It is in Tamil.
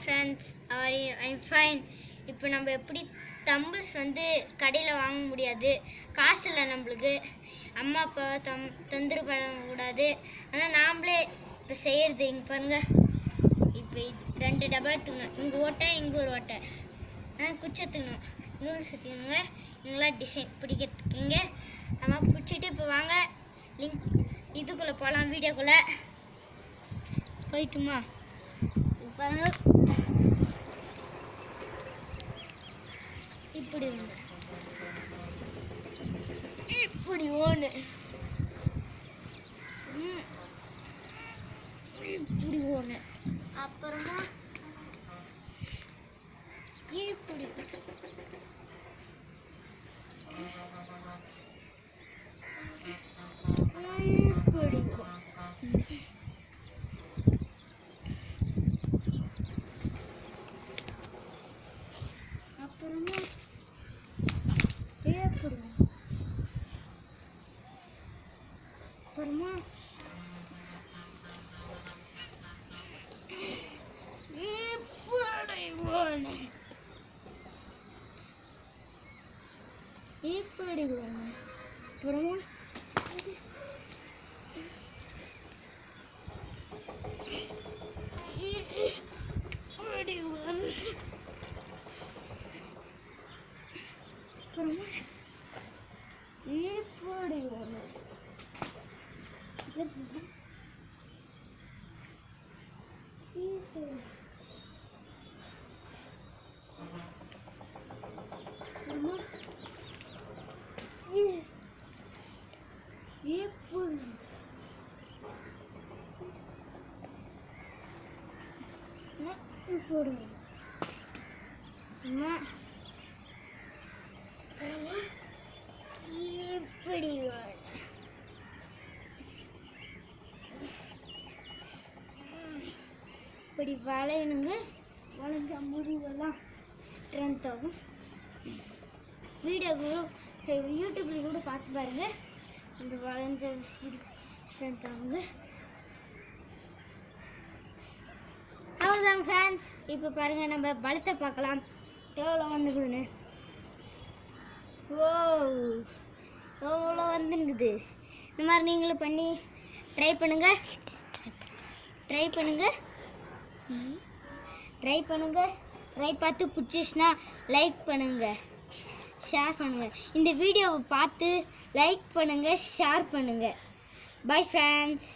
Friends, I'm fine. இப்போ நம்ம எப்படி தம்பிள்ஸ் வந்து கடையில் வாங்க முடியாது, காசு இல்லை நம்மளுக்கு, அம்மா அப்பா தொந்தரவு பண்ணக்கூடாது. ஆனால் நாம்ளே இப்போ செய்கிறது. இங்கே பாருங்கள், இப்போ இது 2 டப்பா எடுத்துக்கணும். இங்கே ஓட்டை, இங்கே ஒரு ஓட்டை. குச்சி எடுத்துக்கணும், நூல் சுற்றிக்கணுங்க. இங்கெல்லாம் டிசைன் பிடிக்கிறதுக்குங்க. நம்ம பிடிச்சிட்டு இப்போ வாங்க லிங்க் இதுக்குள்ளே போகலாம், வீடியோக்குள்ளே போயிட்டுமா. பாருங்க, இப்படி ஒன்று, இப்படி ஒன்று, இப்படி ஒன்று, அப்புறமா இப்படி இப்படி அப்புறமா போடுங்க. இப்படி இப்படி வளையணுங்க. வளைஞ்ச முடிவெல்லாம் ஸ்ட்ரென்த் ஆகும். யூடியூப்ல கூட பார்த்து பாருங்க, இந்த வளைஞ்ச ஸ்ட்ரென்த் ஆகுங்க. அவ்வளோதாங்க ஃப்ரெண்ட்ஸ். இப்போ பாருங்கள், நம்ம பலத்தை பார்க்கலாம். எவ்வளோ வந்துக்குதுன்னு. ஓ, எவ்வளோ வந்துருக்குது. இந்த மாதிரி நீங்களும் பண்ணி ட்ரை பண்ணுங்கள். ட்ரை பார்த்து பிடிச்சிச்சுன்னா லைக் பண்ணுங்கள், ஷேர் பண்ணுங்கள். இந்த வீடியோவை பார்த்து லைக் பண்ணுங்கள், ஷேர் பண்ணுங்கள். Bye friends.